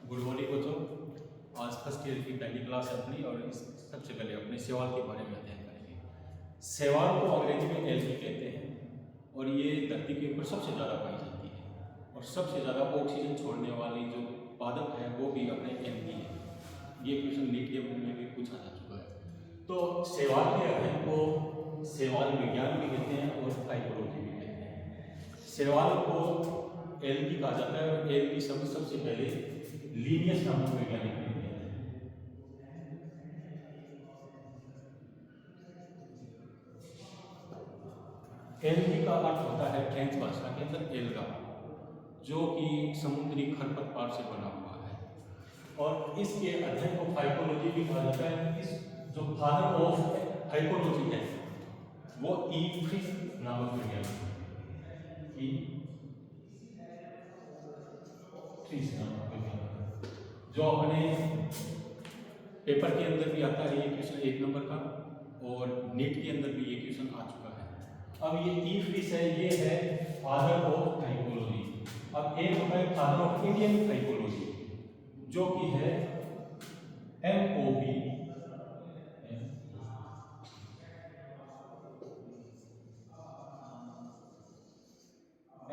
Good morning बच्चों। आज first year की पहली क्लास है अपनी और इस सबसे पहले अपने सवाल के बारे में अध्ययन करेंगे। सवाल को अंग्रेजी में एल्गी कहते हैं और ये धरती के ऊपर सबसे ज़्यादा पाई जाती है और सबसे ज़्यादा ऑक्सीजन छोड़ने वाली जो पादप है वो भी अपने एल्गी है। ये क्वेश्चन नीट के में भी पूछा जा चुका है। तो सवाल के अध्ययन को सवाल विज्ञान भी कहते हैं और फाइकोलॉजी भी कहते हैं। सवाल को एल्गी कहा जाता है और एल्गी सबसे पहले लीनियस नामक वैज्ञानिक ने दिया है। एल्गी का अर्थ होता है फ्रेंच भाषा के अंदर एल्गा, जो कि समुद्री खरपतवार से बना हुआ है और इसके अध्ययन को फाइकोलॉजी भी कहा जाता है। इस जो फादर ऑफ फाइकोलॉजी है वो ईफ्रिस नामक वैज्ञानिक है। ईफ्रिस नामक वैज्ञानिक जो अपने पेपर के अंदर भी आता है ये क्वेश्चन 1 नंबर का और नीट के अंदर भी ये क्वेश्चन आ चुका है। अब ये ईफ्रिस है, ये है फादर ऑफ फाइकोलॉजी। अब एक होता है फादर ऑफ इंडियन फाइकोलॉजी जो कि है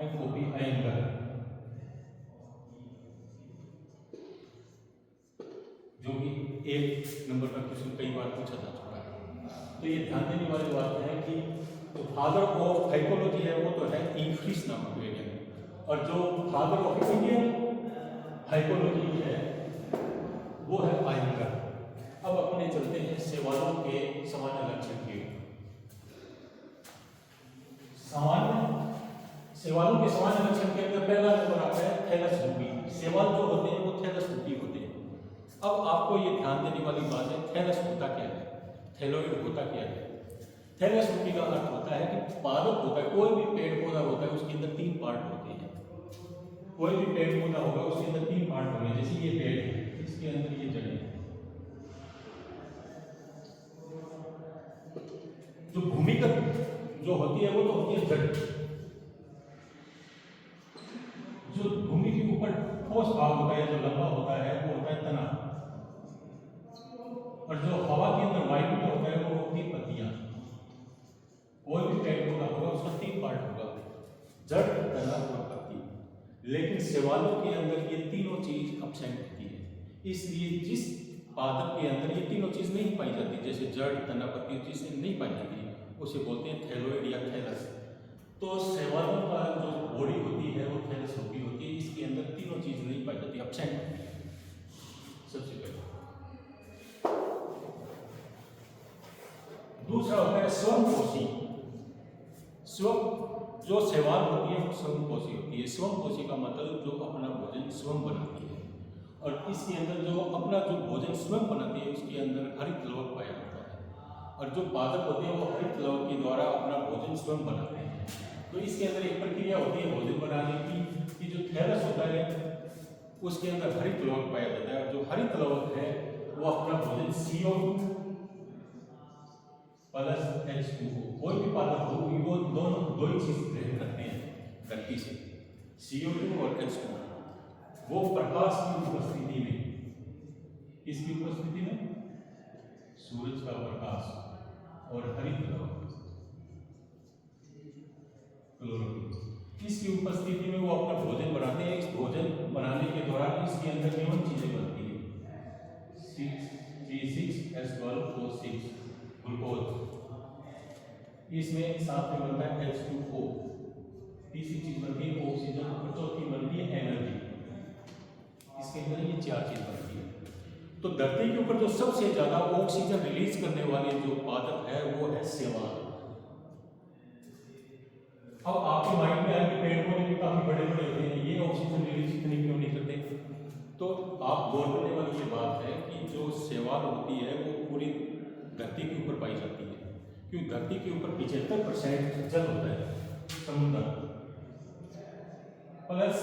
MOP अयंगर, जो कि 1 नंबर का क्वेश्चन कई बार पूछा जा चुका है। तो ये ध्यान देने वाली बात है कि जो फादर ऑफ फाइकोलॉजी है वो तो है ईफ्रिस नामक वैज्ञानिक और जो फादर ऑफ इंडियन फाइकोलॉजी है वो है अयंगर। अब अपने चलते हैं सवालों के सामान्य लक्षण की ओर। सवालों के सामान्य लक्षण के अंदर पहला नंबर आता है थैलसरूपी। सवाल जो होते हैं वो थैलसरूपी होते हैं। अब आपको ये ध्यान देने वाली बात है, थैलस होता क्या है, थैलोइड होता क्या है। थैलसरूपी का अर्थ होता है कि पादप होता है, कोई भी पेड़ पौधा होता है उसके अंदर 3 पार्ट होते हैं। कोई भी पेड़ पौधा होगा उसके अंदर 3 पार्ट होंगे। जैसे ये पेड़ है, इसके अंदर ये जड़ है। जो भूमिगत जो होती है वो तो होती है जड़। जो भूमि के ऊपर ठोस भाग होता है, जो लंबा होता है वो होता है तना और जो हवा के अंदर वायु में होता है वो होती है पत्तियां। कोई भी पेड़ पौधा होगा उसका 3 पार्ट होगा, जड़, तना और पत्ती। लेकिन सवालों के अंदर ये तीनों चीज एब्सेंट होती है। इसलिए जिस पादप के अंदर ये तीनों चीज नहीं पाई जाती, जैसे जड़, तना, पत्ती चीजें नहीं पाई जाती, उसे बोलते हैं थैलोइड या थैलस। तो सवालों का जो बॉडी होती है वो थैलसरूपी होती है। इसके अंदर तीनों चीज नहीं पाई जाती, एब्सेंट होती है। सबसे पहले दूसरा होता है स्वयंपोषी। जो सवाल होती है वो स्वयंपोषी होती है। स्वयंपोषी का मतलब जो अपना भोजन स्वयं बनाती है और इसके अंदर जो अपना जो भोजन स्वयं बनाती है उसके अंदर हरित लवक पाया जाता है और जो पादप होते हैं वो हरित लवक के द्वारा अपना भोजन स्वयं बनाते हैं। तो इसके अंदर एक प्रक्रिया होती है भोजन बनाने की कि जो थैलस होता है उसके अंदर हरित लवक पाया जाता है और जो हरित लवक है वो अपना भोजन CO2 प्लस H2O, कोई भी पादप हो वो दोनों दो ही चीज ग्रहण करते हैं धरती से, CO2 और H2O। वो प्रकाश की उपस्थिति में, किसकी उपस्थिति में, सूरज का प्रकाश और हरित लवक क्लोरोफिल, इसकी उपस्थिति में वो अपना भोजन बनाते हैं। इस भोजन बनाने के दौरान इसके अंदर निम्न चीजें बनती है, 6C6H12O6 ग्लूकोज, इसमें साथ में बनता है H2O, तीसरी चीज बनती है ऑक्सीजन और चौथी बनती है एनर्जी। इसके अंदर ये 4 चीज बनती है। तो धरती के ऊपर जो सबसे ज्यादा ऑक्सीजन रिलीज करने वाले जो पादप है वो है शैवाल। अब आपके माइंड में आए कि पेड़ पौधे भी काफी बड़े बड़े होते हैं, ये ऑक्सीजन रिलीज इतनी क्यों नहीं करते? तो आप गौर करने वाली ये बात है कि जो शैवाल होती है वो पूरी धरती के ऊपर पाई जाती है, क्योंकि धरती के ऊपर 75% जल होता है, समुद्र, प्लस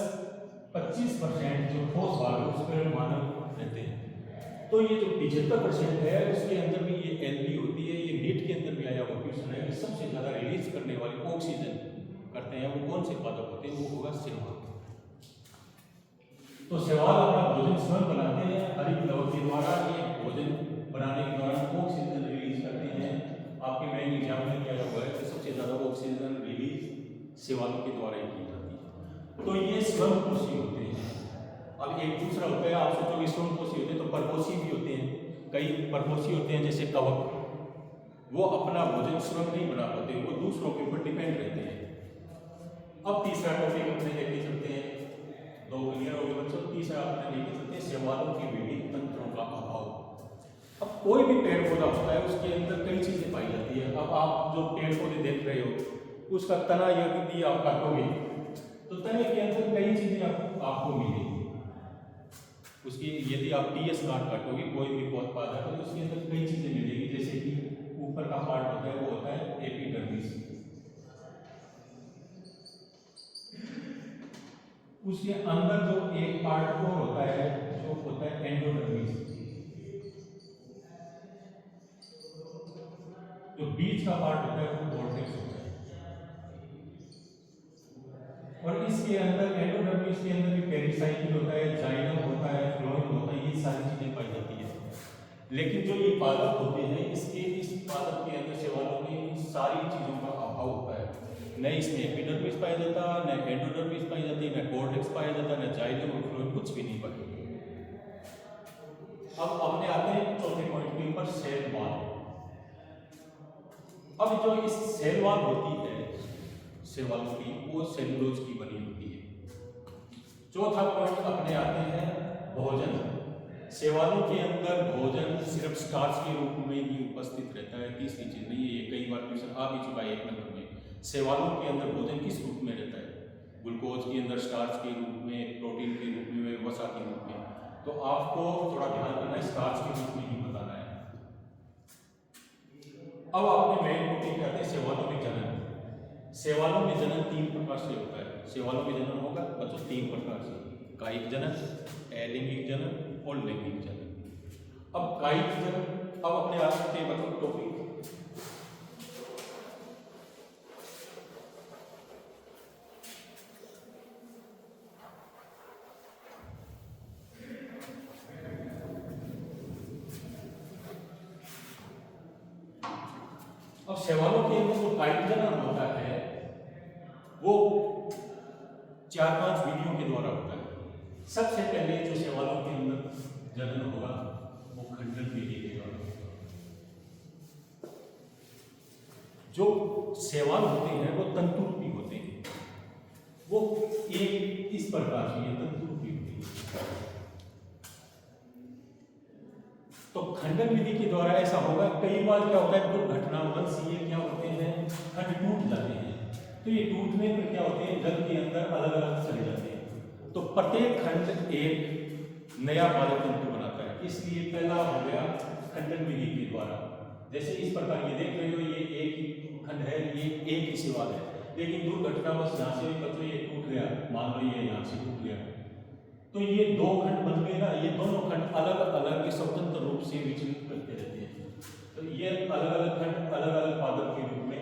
25% जो ठोस भाग है उस पर मानव रहते हैं। तो ये जो 75% है उसके अंदर भी ये एल्गी होती है। ये नीट के अंदर भी आया हुआ क्वेश्चन है कि सबसे ज्यादा रिलीज करने वाली ऑक्सीजन करते हैं वो कौन से पादप होते हैं, वो होगा शैवाल। तो शैवाल अपना भोजन स्वयं बनाते हैं हरित लवक के द्वारा। ये भोजन बनाने के दौरान ऑक्सीजन रिलीज करते हैं। आपके मेन एग्जाम में क्या हुआ है कि सबसे ज़्यादा ऑक्सीजन रिलीज शैवालों के द्वारा ही की जाती है। तो ये स्वयंपोषी होते हैं। अब एक दूसरा होता है, आप सोचोगे स्वयंपोषी होते हैं तो परपोषी भी होते हैं। कई परपोषी होते हैं जैसे कवक, वो अपना भोजन स्वयं नहीं बना पाते, वो दूसरों के ऊपर डिपेंड रहते हैं। अब तीसरा टॉपिक अपने लेके चलते हैं, दो क्लियर हो गए बच्चों। तीसरा अपने लेके चलते हैं शैवालों के विभिन्न तंत्रों का अभाव। अब कोई भी पेड़ पौधा होता है उसके अंदर कई चीजें पाई जाती है। अब आप जो पेड़ पौधे देख रहे हो उसका तना यदि आप काटोगे तो तने के अंदर कई चीजें आपको मिलेगी। उसकी यदि आप टीएस कार्ड काटोगे कोई भी पौधा है तो उसके अंदर कई चीजें मिलेगी, जैसे कि ऊपर का पार्ट होता है वो होता है एपिडर्मिस, उसके अंदर जो एक पार्ट और होता है जो होता है एंडोडर्मिस, जो बीच का पार्ट होता है वो कोर्टेक्स होता है। और इसके अंदर एंडोडर्मिस के अंदर भी पेरिसाइकिल होता है, जाइलम होता है, फ्लोएम होता है, ये सारी चीजें पाई जाती है। लेकिन जो ये पादप होते हैं इस पादप के अंदर शैवालों में इन सारी चीजों का अभाव होता है। न इसमें एपिडर्मिस पाया जाता, न एंडोडर्मिस पाई जाती, न कोर्टेक्स पाया जाता, न जाइलम और फ्लोएम, कुछ भी नहीं पाया जाता। अब अपने आते हैं चौथे पॉइंट के ऊपर, सेल वॉल। अब जो इस सेल वॉल होती है शैवालों की, वो सेलुलोज की बनी होती है। चौथा पॉइंट अपने आते हैं भोजन। शैवालों के अंदर भोजन सिर्फ स्टार्च के रूप में ही उपस्थित रहता है, तीसरी चीज नहीं है। ये कई बार क्वेश्चन आ भी चुका है 1 नंबर में। शैवालों के अंदर भोजन किस रूप में रहता है? ग्लूकोज के अंदर, स्टार्च के रूप में, प्रोटीन के रूप में, वसा के रूप में। तो आपको थोड़ा ध्यान करना है, स्टार्च के रूप में ही बताना है। अब आपने मेन टॉपिक कहते हैं शैवालों में जनन। शैवालों में जनन 3 प्रकार से होता है। शैवालों में जनन होगा बच्चों 3 प्रकार से, कायिक जनन, अलैंगिक जनन और लैंगिक जनन। अब कायिक जनन, अब अपने आप के बच्चों टॉपिक अब शैवालों के अंदर जो कायिक जनन होता है वो 4-5 विधियों के द्वारा होता है। सबसे पहले जो शैवालों के अंदर जनन होगा वो खंडन विधि के द्वारा होगा। जो शैवाल होते हैं वो तंतुरूपी होते हैं, वो एक इस प्रकार से ये तंतुरूपी होती है। तो खंडन विधि के द्वारा ऐसा होगा। कई बार क्या होता है दुर्घटनावश ये क्या होते हैं, खंड टूट जाते हैं। तो ये टूटने पर क्या होते हैं, जल के अंदर अलग अलग चले जाते हैं। तो प्रत्येक खंड एक नया पादप तंतु बनाता है। इसलिए पहला हो गया खंडन विधि के द्वारा। जैसे इस प्रकार ये देख रहे हो, ये एक ही खंड है, ये एक ही शैवाल है, लेकिन दुर्घटनावश यहाँ से बच्चों ये टूट गया, मान लो ये यहाँ से टूट गया, तो ये 2 खंड बन गए ना। ये दोनों खंड अलग अलग स्वतंत्र रूप से विचलित करते रहते हैं। तो ये अलग अलग खंड अलग अलग पादप के रूप में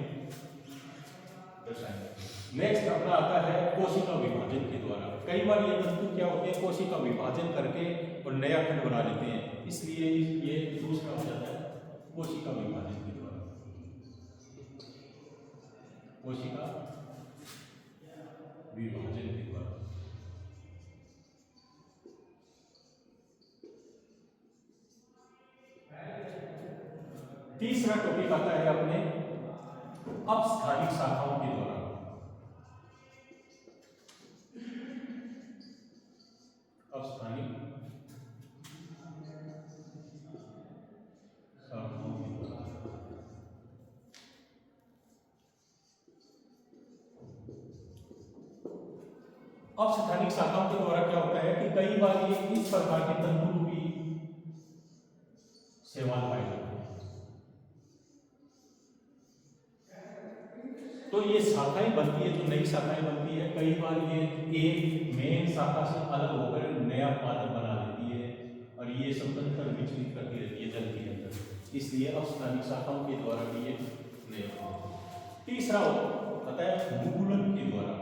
दर्शाएंगे। नेक्स्ट अपना आता है कोशिका विभाजन के द्वारा। कई बार ये तंतु क्या होते हैं, कोशिका विभाजन करके और नया खंड बना लेते हैं। इसलिए ये दूसरा हो जाता है कोशिका विभाजन के द्वारा। कोशिका विभाजन के द्वारा। तीसरा टॉपिक आता है अपने अपस्थानिक शाखाओं के द्वारा। अपस्थानिक शाखाओं के द्वारा। अपस्थानिक शाखाओं के द्वारा क्या होता है कि कई बार ये इस प्रकार के तंतुरूपी शैवाल पाए जाते हैं। तो ये शाखाएं बनती है, जो नई शाखाएं बनती है, कई बार ये एक मेन शाखा से अलग होकर नया पादप बना लेती है और ये स्वतंत्र विचलित करती रहती है जल के अंदर। इसलिए अपस्थानिक शाखाओं के द्वारा भी ये नए होते हैं। तीसरा होता है मुकुलन के द्वारा।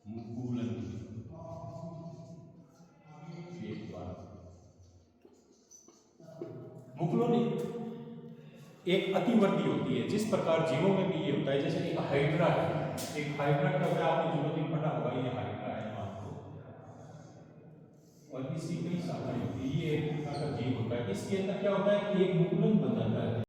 मुकुलन मुकुलों ने एक अतिवर्ती होती है, जिस प्रकार जीवों में भी ये होता है। जैसे एक हाइड्रा है, एक हाइड्रा का अगर आपने जूलॉजी पढ़ा होगा, ये हाइड्रा है आपको, और इसकी कई शाखाएं होती है। ये एक प्रकार का जीव होता है। इसके अंदर क्या होता है कि एक मुकुलन बन जाता है।